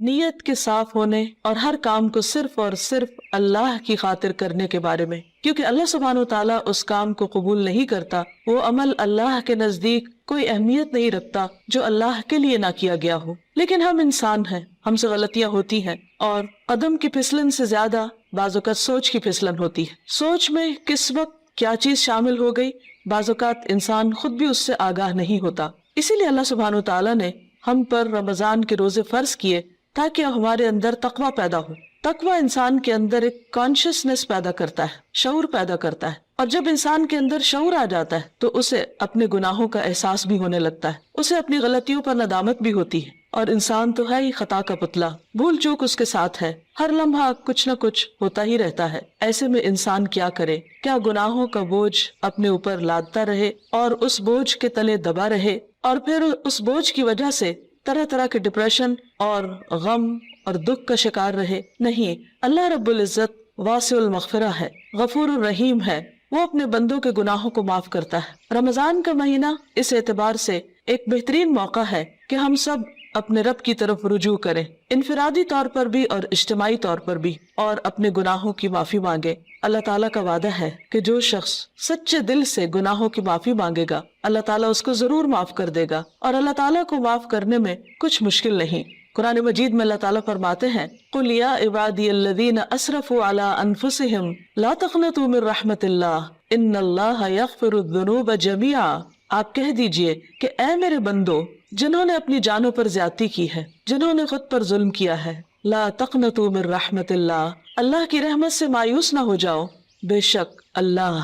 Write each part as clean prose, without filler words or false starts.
نیت کے صاف ہونے اور ہر کام کو صرف اور صرف اللہ کی خاطر کرنے کے بارے میں، کیونکہ اللہ سبحانہ و تعالیٰ اس کام کو قبول نہیں کرتا، وہ عمل اللہ کے نزدیک کوئی اہمیت نہیں رکھتا جو اللہ کے لیے نہ کیا گیا ہو۔ لیکن ہم انسان ہیں، ہم سے غلطیاں ہوتی ہیں، اور قدم کی پھسلن سے زیادہ بعض اوقات سوچ کی پھسلن ہوتی ہے۔ سوچ میں کس وقت کیا چیز شامل ہو گئی، بعض اوقات انسان خود بھی اس سے آگاہ نہیں ہوتا۔ اسی لیے اللہ سبحانہ و تعالیٰ نے ہم پر رمضان کے روزے فرض کیے تاکہ ہمارے اندر تقویٰ پیدا ہو۔ تقویٰ انسان کے اندر ایک کانشیسنس پیدا کرتا ہے، شعور پیدا کرتا ہے، اور جب انسان کے اندر شعور آ جاتا ہے تو اسے اپنے گناہوں کا احساس بھی ہونے لگتا ہے، اسے اپنی غلطیوں پر ندامت بھی ہوتی ہے، اور انسان تو ہے ہی خطا کا پتلا، بھول چوک اس کے ساتھ ہے، ہر لمحہ کچھ نہ کچھ ہوتا ہی رہتا ہے۔ ایسے میں انسان کیا کرے؟ کیا گناہوں کا بوجھ اپنے اوپر لادتا رہے اور اس بوجھ کے تلے دبا رہے، اور پھر اس بوجھ کی وجہ سے طرح طرح کے ڈپریشن اور غم اور دکھ کا شکار رہے؟ نہیں، اللہ رب العزت واسع المغفرہ ہے، غفور الرحیم ہے، وہ اپنے بندوں کے گناہوں کو معاف کرتا ہے۔ رمضان کا مہینہ اس اعتبار سے ایک بہترین موقع ہے کہ ہم سب اپنے رب کی طرف رجوع کریں، انفرادی طور پر بھی اور اجتماعی طور پر بھی، اور اپنے گناہوں کی معافی مانگے۔ اللہ تعالیٰ کا وعدہ ہے کہ جو شخص سچے دل سے گناہوں کی معافی مانگے گا، اللہ تعالیٰ اس کو ضرور معاف کر دے گا، اور اللہ تعالیٰ کو معاف کرنے میں کچھ مشکل نہیں۔ قرآن مجید میں اللہ تعالیٰ فرماتے ہیں، قُلْ يَا عِبَادِيَ الَّذِينَ أَسْرَفُوا عَلَىٰ أَنفُسِهِمْ لَا تَقْنَطُوا مِن رَحْمَةِ اللَّهِ إِنَّ اللَّهَ يَغْفِرُ الذُّنُوبَ جَمِيعًا۔ آپ کہہ دیجئے کہ اے میرے بندو، جنہوں نے اپنی جانوں پر زیادتی کی ہے، جنہوں نے خود پر ظلم کیا ہے، لا تقنطوا من رحمت اللہ، اللہ کی رحمت سے مایوس نہ ہو جاؤ، بے شک اللہ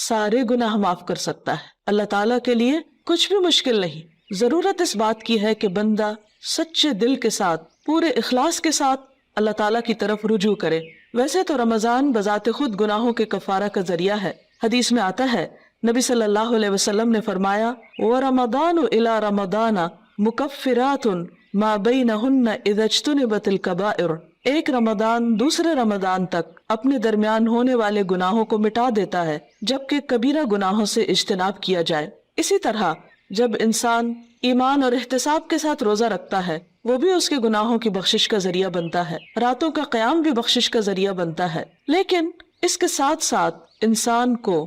سارے گناہ معاف کر سکتا ہے۔ اللہ تعالیٰ کے لیے کچھ بھی مشکل نہیں۔ ضرورت اس بات کی ہے کہ بندہ سچے دل کے ساتھ، پورے اخلاص کے ساتھ اللہ تعالیٰ کی طرف رجوع کرے۔ ویسے تو رمضان بذات خود گناہوں کے کفارہ کا ذریعہ ہے۔ حدیث میں آتا ہے، نبی صلی اللہ علیہ وسلم نے فرمایا، وَرَمَضَانُ إِلَى رَمَضَانَ مُكَفِّرَاتٌ مَا بَيْنَهُنَّ إِذَا اجْتُنِبَتِ الْكَبَائِرُ۔ ایک رمضان دوسرے رمضان تک اپنے درمیان ہونے والے گناہوں کو مٹا دیتا ہے جبکہ کبیرہ گناہوں سے اجتناب کیا جائے۔ اسی طرح جب انسان ایمان اور احتساب کے ساتھ روزہ رکھتا ہے، وہ بھی اس کے گناہوں کی بخشش کا ذریعہ بنتا ہے، راتوں کا قیام بھی بخشش کا ذریعہ بنتا ہے۔ لیکن اس کے ساتھ ساتھ انسان کو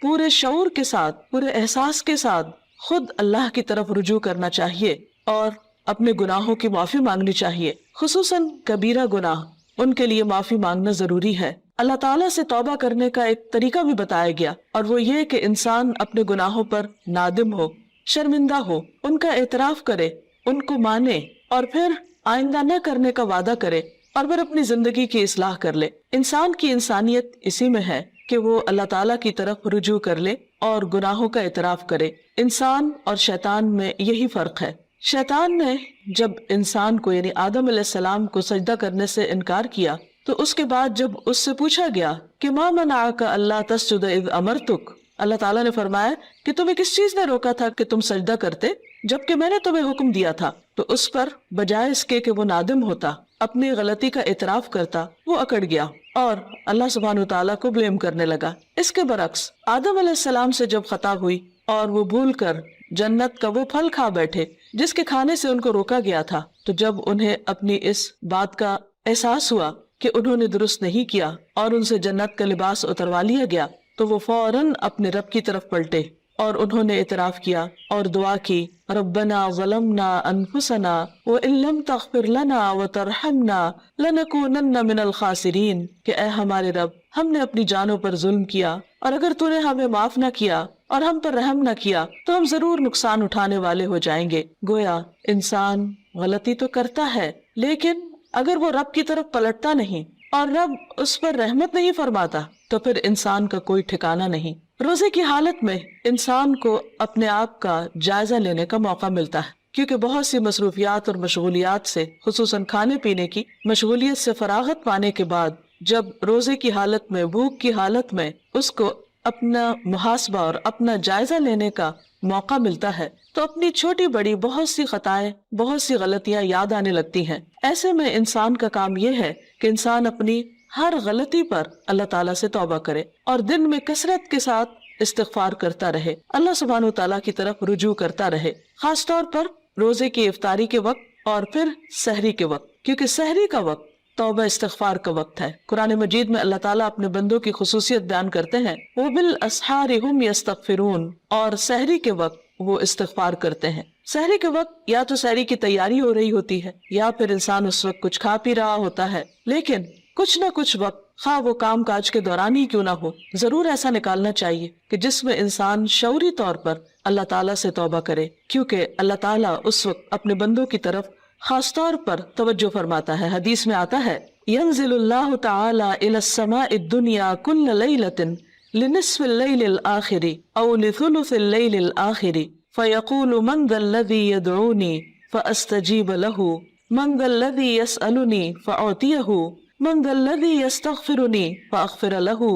پورے شعور کے ساتھ، پورے احساس کے ساتھ خود اللہ کی طرف رجوع کرنا چاہیے اور اپنے گناہوں کی معافی مانگنی چاہیے، خصوصاً کبیرہ گناہ، ان کے لیے معافی مانگنا ضروری ہے۔ اللہ تعالیٰ سے توبہ کرنے کا ایک طریقہ بھی بتایا گیا، اور وہ یہ کہ انسان اپنے گناہوں پر نادم ہو، شرمندہ ہو، ان کا اعتراف کرے، ان کو مانے، اور پھر آئندہ نہ کرنے کا وعدہ کرے، اور پھر اپنی زندگی کی اصلاح کر لے۔ انسان کی انسانیت اسی میں ہے کہ وہ اللہ تعالیٰ کی طرف رجوع کر لے اور گناہوں کا اعتراف کرے۔ انسان اور شیطان میں یہی فرق ہے۔ شیطان نے جب انسان کو یعنی آدم علیہ السلام کو سجدہ کرنے سے انکار کیا تو اس کے بعد جب اس سے پوچھا گیا کہ ما منعک الا تسجد اذ امرتک، اللہ تعالیٰ نے فرمایا کہ تمہیں کس چیز نے روکا تھا کہ تم سجدہ کرتے جبکہ میں نے تمہیں حکم دیا تھا؟ تو اس پر بجائے اس کے کہ وہ نادم ہوتا، اپنی غلطی کا اعتراف کرتا، وہ اکڑ گیا اور اللہ سبحانہ وتعالیٰ کو بلیم کرنے لگا۔ اس کے برعکس آدم علیہ السلام سے جب خطا ہوئی اور وہ بھول کر جنت کا وہ پھل کھا بیٹھے جس کے کھانے سے ان کو روکا گیا تھا، تو جب انہیں اپنی اس بات کا احساس ہوا کہ انہوں نے درست نہیں کیا اور ان سے جنت کا لباس اتروا لیا گیا، تو وہ فوراً اپنے رب کی طرف پلٹے اور انہوں نے اعتراف کیا اور دعا کی، ربنا ظلمنا انفسنا وان لم تغفر لنا وترحمنا لنکونن من الخاسرین، کہ اے ہمارے رب، ہم نے اپنی جانوں پر ظلم کیا اور اگر تو نے ہمیں معاف نہ کیا اور ہم پر رحم نہ کیا تو ہم ضرور نقصان اٹھانے والے ہو جائیں گے۔ گویا انسان غلطی تو کرتا ہے، لیکن اگر وہ رب کی طرف پلٹتا نہیں اور رب اس پر رحمت نہیں فرماتا تو پھر انسان کا کوئی ٹھکانہ نہیں۔ روزے کی حالت میں انسان کو اپنے آپ کا جائزہ لینے کا موقع ملتا ہے، کیونکہ بہت سی مصروفیات اور مشغولیات سے، خصوصاً کھانے پینے کی مشغولیت سے فراغت پانے کے بعد جب روزے کی حالت میں، بھوک کی حالت میں اس کو اپنا محاسبہ اور اپنا جائزہ لینے کا موقع ملتا ہے تو اپنی چھوٹی بڑی بہت سی خطائیں، بہت سی غلطیاں یاد آنے لگتی ہیں۔ ایسے میں انسان کا کام یہ ہے کہ انسان اپنی ہر غلطی پر اللہ تعالیٰ سے توبہ کرے اور دن میں کثرت کے ساتھ استغفار کرتا رہے، اللہ سبحانہ و تعالیٰ کی طرف رجوع کرتا رہے، خاص طور پر روزے کی افطاری کے وقت اور پھر سحری کے وقت، کیونکہ سحری کا وقت توبہ استغفار کا وقت ہے۔ قرآن مجید میں اللہ تعالیٰ اپنے بندوں کی خصوصیت بیان کرتے ہیں، وَبِالْأَسْحَارِ هُمْ يَسْتَغْفِرُونَ، اور سحری کے وقت وہ استغفار کرتے ہیں۔ سحری کے وقت یا تو سحری کی تیاری ہو رہی ہوتی ہے یا پھر انسان اس وقت کچھ کھا پی رہا ہوتا ہے، لیکن کچھ نہ کچھ وقت، خواہ وہ کام کاج کے دوران ہی کیوں نہ ہو، ضرور ایسا نکالنا چاہیے کہ جس میں انسان شعوری طور پر اللہ تعالیٰ سے توبہ کرے، کیونکہ اللہ تعالیٰ اس وقت اپنے بندوں کی طرف خاص طور پر توجہ فرماتا ہے۔ حدیث میں آتا ہے، ينزل اللہ تعالی الى السماء الدنیا كل ليلة لنصف الليل الآخر او لثلث الليل الآخر فيقول من ذا الذي يدعوني فأستجيب له من ذا الذي يسألني فأعطيه من ذا الذي يستغفرني فأغفر له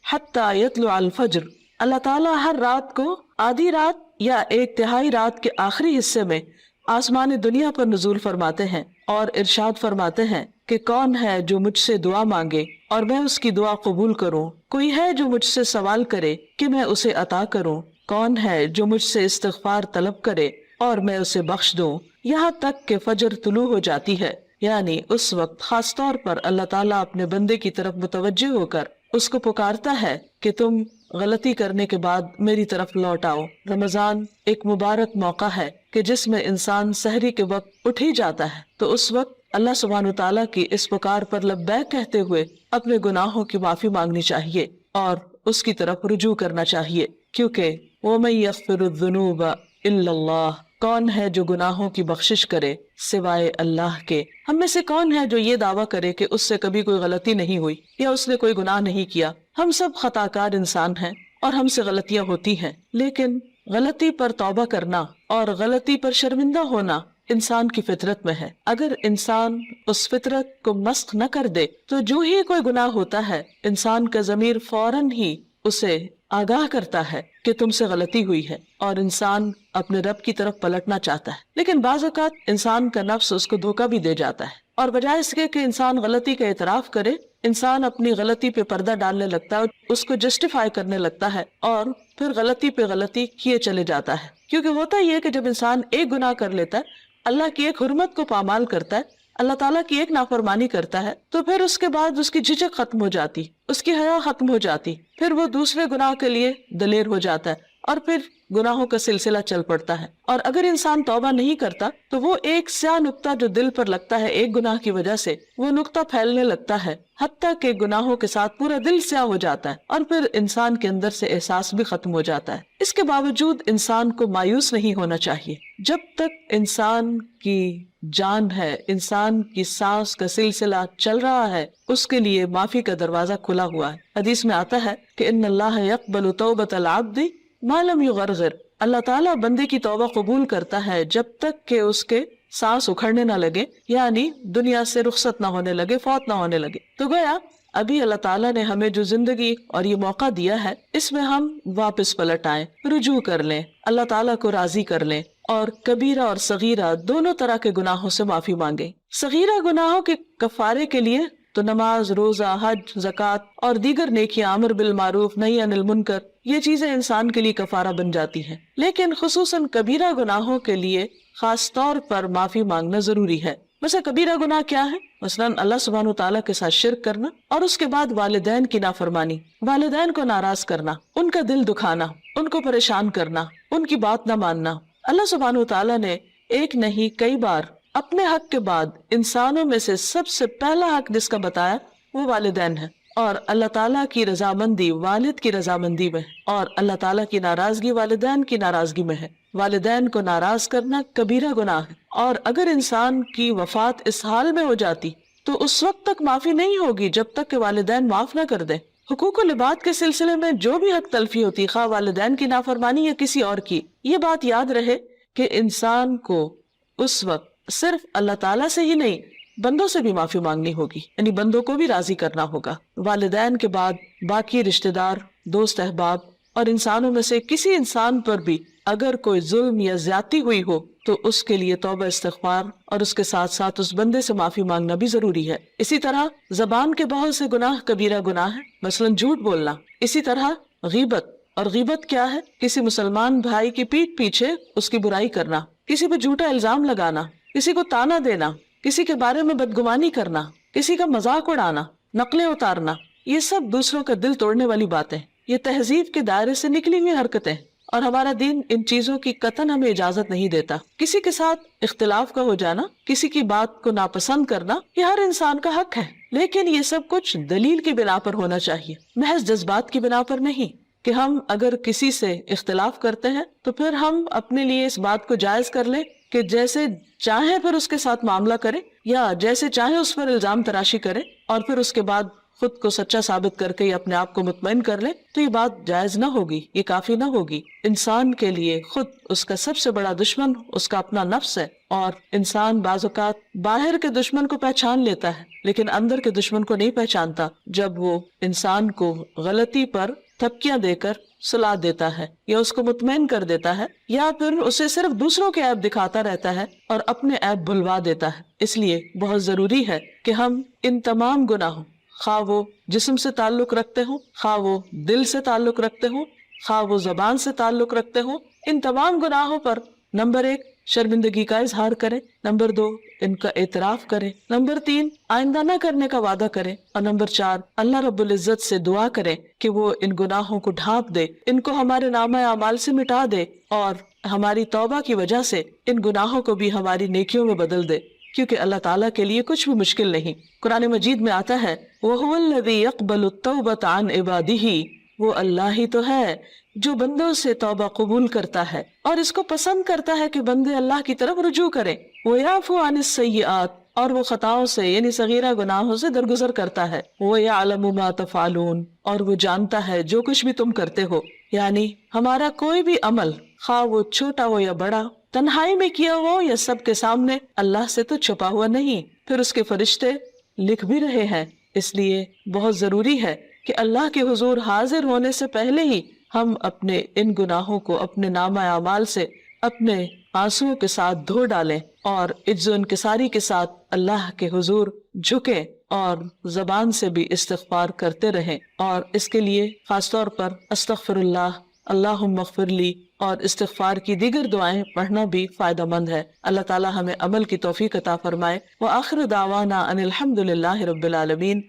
حتى يطلع الفجر۔ اللہ تعالیٰ ہر رات کو آدھی رات یا ایک تہائی رات کے آخری حصے میں آسمان دنیا پر نزول فرماتے ہیں اور ارشاد فرماتے ہیں کہ کون ہے جو مجھ سے دعا مانگے اور میں اس کی دعا قبول کروں، کوئی ہے جو مجھ سے سوال کرے کہ میں اسے عطا کروں، کون ہے جو مجھ سے استغفار طلب کرے اور میں اسے بخش دوں، یہاں تک کہ فجر طلوع ہو جاتی ہے۔ یعنی اس وقت خاص طور پر اللہ تعالیٰ اپنے بندے کی طرف متوجہ ہو کر اس کو پکارتا ہے کہ تم غلطی کرنے کے بعد میری طرف لوٹ آؤ۔ رمضان ایک مبارک موقع ہے کہ جس میں انسان سحری کے وقت اٹھ ہی جاتا ہے، تو اس وقت اللہ سبحانہ وتعالیٰ کی اس پکار پر لبیک کہتے ہوئے اپنے گناہوں کی معافی مانگنی چاہیے اور اس کی طرف رجوع کرنا چاہیے، کیونکہ وَمَن يَغْفِرُ الذُّنُوبَ إِلَّا اللَّهُ، کون ہے جو گناہوں کی بخشش کرے سوائے اللہ کے۔ ہم میں سے کون ہے جو یہ دعویٰ کرے کہ اس سے کبھی کوئی غلطی نہیں ہوئی یا اس نے کوئی گناہ نہیں کیا؟ ہم سب خطا کار انسان ہیں اور ہم سے غلطیاں ہوتی ہیں، لیکن غلطی پر توبہ کرنا اور غلطی پر شرمندہ ہونا انسان کی فطرت میں ہے۔ اگر انسان اس فطرت کو مسخ نہ کر دے تو جو ہی کوئی گناہ ہوتا ہے انسان کا ضمیر فوراً ہی اسے آگاہ کرتا ہے کہ تم سے غلطی ہوئی ہے اور انسان اپنے رب کی طرف پلٹنا چاہتا ہے، لیکن بعض اوقات انسان کا نفس اس کو دھوکہ بھی دے جاتا ہے اور بجائے اس کے کہ انسان غلطی کا اعتراف کرے، انسان اپنی غلطی پہ پردہ ڈالنے لگتا ہے، اس کو جسٹیفائی کرنے لگتا ہے اور پھر غلطی پہ غلطی کیے چلے جاتا ہے۔ کیونکہ ہوتا یہ ہے کہ جب انسان ایک گناہ کر لیتا ہے، اللہ کی ایک حرمت کو پامال کرتا ہے، اللہ تعالیٰ کی ایک نافرمانی کرتا ہے، تو پھر اس کے بعد اس کی جھجک ختم ہو جاتی، اس کی حیا ختم ہو جاتی، پھر وہ دوسرے گناہ کے لیے دلیر ہو جاتا ہے اور پھر گناہوں کا سلسلہ چل پڑتا ہے۔ اور اگر انسان توبہ نہیں کرتا تو وہ ایک سیاہ نقطہ جو دل پر لگتا ہے ایک گناہ کی وجہ سے، وہ نقطہ پھیلنے لگتا ہے حتیٰ کہ گناہوں کے ساتھ پورا دل سیاہ ہو جاتا ہے اور پھر انسان کے اندر سے احساس بھی ختم ہو جاتا ہے۔ اس کے باوجود انسان کو مایوس نہیں ہونا چاہیے۔ جب تک انسان کی جان ہے، انسان کی سانس کا سلسلہ چل رہا ہے، اس کے لیے معافی کا دروازہ کھلا ہوا ہے۔ حدیث میں آتا ہے کہ ان اللہ یقبل توبۃ العبد ما لم یغرغر، اللہ تعالیٰ بندے کی توبہ قبول کرتا ہے جب تک کہ اس کے سانس اکھڑنے نہ لگے، یعنی دنیا سے رخصت نہ ہونے لگے، فوت نہ ہونے لگے۔ تو گویا ابھی اللہ تعالیٰ نے ہمیں جو زندگی اور یہ موقع دیا ہے، اس میں ہم واپس پلٹ آئیں، رجوع کر لیں، اللہ تعالیٰ کو راضی کر لیں اور کبیرہ اور صغیرہ دونوں طرح کے گناہوں سے معافی مانگیں۔ صغیرہ گناہوں کے کفارے کے لیے تو نماز، روزہ، حج، زکوٰۃ اور دیگر نیکیاں، امر بالمعروف، نہی عن المنکر، یہ چیزیں انسان کے لیے کفارہ بن جاتی ہیں، لیکن خصوصاً کبیرہ گناہوں کے لیے خاص طور پر معافی مانگنا ضروری ہے۔ مثلا کبیرہ گناہ کیا ہے؟ مثلا اللہ سبحانہ وتعالیٰ کے ساتھ شرک کرنا اور اس کے بعد والدین کی نافرمانی، والدین کو ناراض کرنا، ان کا دل دکھانا، ان کو پریشان کرنا، ان کی بات نہ ماننا۔ اللہ سبحانہ وتعالیٰ نے ایک نہیں کئی بار اپنے حق کے بعد انسانوں میں سے سب سے پہلا حق جس کا بتایا وہ والدین ہے، اور اللہ تعالیٰ کی رضامندی والد کی رضامندی میں ہے اور اللہ تعالیٰ کی ناراضگی والدین کی ناراضگی میں ہے۔ والدین کو ناراض کرنا کبیرہ گناہ ہے، اور اگر انسان کی وفات اس حال میں ہو جاتی تو اس وقت تک معافی نہیں ہوگی جب تک کہ والدین معاف نہ کر دیں۔ حقوق و لباد کے سلسلے میں جو بھی حق تلفی ہوتی، خواہ والدین کی نافرمانی یا کسی اور کی، یہ بات یاد رہے کہ انسان کو اس وقت صرف اللہ تعالیٰ سے ہی نہیں، بندوں سے بھی معافی مانگنی ہوگی، یعنی بندوں کو بھی راضی کرنا ہوگا۔ والدین کے بعد باقی رشتہ دار، دوست احباب اور انسانوں میں سے کسی انسان پر بھی اگر کوئی ظلم یا زیادتی ہوئی ہو تو اس کے لیے توبہ استغفار اور اس کے ساتھ ساتھ اس بندے سے معافی مانگنا بھی ضروری ہے۔ اسی طرح زبان کے بہت سے گناہ کبیرہ گناہ ہے، مثلا جھوٹ بولنا۔ اسی طرح غیبت، اور غیبت کیا ہے؟ کسی مسلمان بھائی کی پیٹھ پیچھے اس کی برائی کرنا، کسی پہ جھوٹا الزام لگانا، کسی کو تانا دینا، کسی کے بارے میں بدگمانی کرنا، کسی کا مذاق اڑانا، نقلیں اتارنا، یہ سب دوسروں کا دل توڑنے والی باتیں، یہ تہذیب کے دائرے سے نکلی ہوئی حرکتیں، اور ہمارا دین ان چیزوں کی قطعاً ہمیں اجازت نہیں دیتا۔ کسی کے ساتھ اختلاف کا ہو جانا، کسی کی بات کو ناپسند کرنا، یہ ہر انسان کا حق ہے، لیکن یہ سب کچھ دلیل کی بنا پر ہونا چاہیے، محض جذبات کی بنا پر نہیں، کہ ہم اگر کسی سے اختلاف کرتے ہیں تو پھر ہم اپنے لیے اس بات کو جائز کر لیں کہ جیسے چاہے پھر اس کے ساتھ معاملہ کرے، یا جیسے چاہے اس پر الزام تراشی کرے، اور پھر اس کے بعد خود کو سچا ثابت کر کے یا اپنے آپ کو مطمئن کر لے، تو یہ بات جائز نہ ہوگی، یہ کافی نہ ہوگی۔ انسان کے لیے خود اس کا سب سے بڑا دشمن اس کا اپنا نفس ہے، اور انسان بعض اوقات باہر کے دشمن کو پہچان لیتا ہے لیکن اندر کے دشمن کو نہیں پہچانتا، جب وہ انسان کو غلطی پر تھپکیاں دے کر سلا دیتا ہے، یا اس کو مطمئن کر دیتا ہے، یا پھر اسے صرف دوسروں کے عیب دکھاتا رہتا ہے اور اپنے عیب بھلوا دیتا ہے۔ اس لیے بہت ضروری ہے کہ ہم ان تمام گناہوں، خواہ وہ جسم سے تعلق رکھتے ہوں، خواہ وہ دل سے تعلق رکھتے ہوں، خواہ وہ زبان سے تعلق رکھتے ہوں، ان تمام گناہوں پر نمبر 1 شرمندگی کا اظہار کریں، نمبر 2 ان کا اعتراف کریں، نمبر 3 آئندہ نہ کرنے کا وعدہ کریں، اور نمبر 4 اللہ رب العزت سے دعا کریں کہ وہ ان گناہوں کو ڈھانپ دے، ان کو ہمارے نامہ اعمال سے مٹا دے، اور ہماری توبہ کی وجہ سے ان گناہوں کو بھی ہماری نیکیوں میں بدل دے، کیونکہ اللہ تعالیٰ کے لیے کچھ بھی مشکل نہیں۔ قرآن مجید میں آتا ہے وَهُوَ الَّذِي يَقْبَلُ التَّوْبَةَ عَنْ عِبَادِهِ، وہ اللہ ہی تو ہے جو بندوں سے توبہ قبول کرتا ہے اور اس کو پسند کرتا ہے کہ بندے اللہ کی طرف رجوع کریں۔ وَيَعْفُو عَنِ السَّيِّئَاتِ، اور وہ خطاؤں سے یعنی صغیرہ گناہوں سے درگزر کرتا ہے۔ وَيَعْلَمُ مَا تَفْعَلُونَ، اور وہ جانتا ہے جو کچھ بھی تم کرتے ہو، یعنی ہمارا کوئی بھی عمل خواہ وہ چھوٹا ہو یا بڑا، تنہائی میں کیا ہو یا سب کے سامنے، اللہ سے تو چھپا ہوا نہیں، پھر اس کے فرشتے لکھ بھی رہے ہیں۔ اس لیے بہت ضروری ہے کہ اللہ کے حضور حاضر ہونے سے پہلے ہی ہم اپنے ان گناہوں کو اپنے نامہ اعمال سے اپنے آنسوؤں کے ساتھ دھو ڈالیں، اور عجز و انکساری کے ساتھ اللہ کے حضور جھکیں، اور زبان سے بھی استغفار کرتے رہیں، اور اس کے لیے خاص طور پر استغفر اللہ، اللہم اغفر لی اور استغفار کی دیگر دعائیں پڑھنا بھی فائدہ مند ہے۔ اللہ تعالی ہمیں عمل کی توفیق عطا فرمائے۔ وآخر دعوانا ان الحمد للہ رب العالمین۔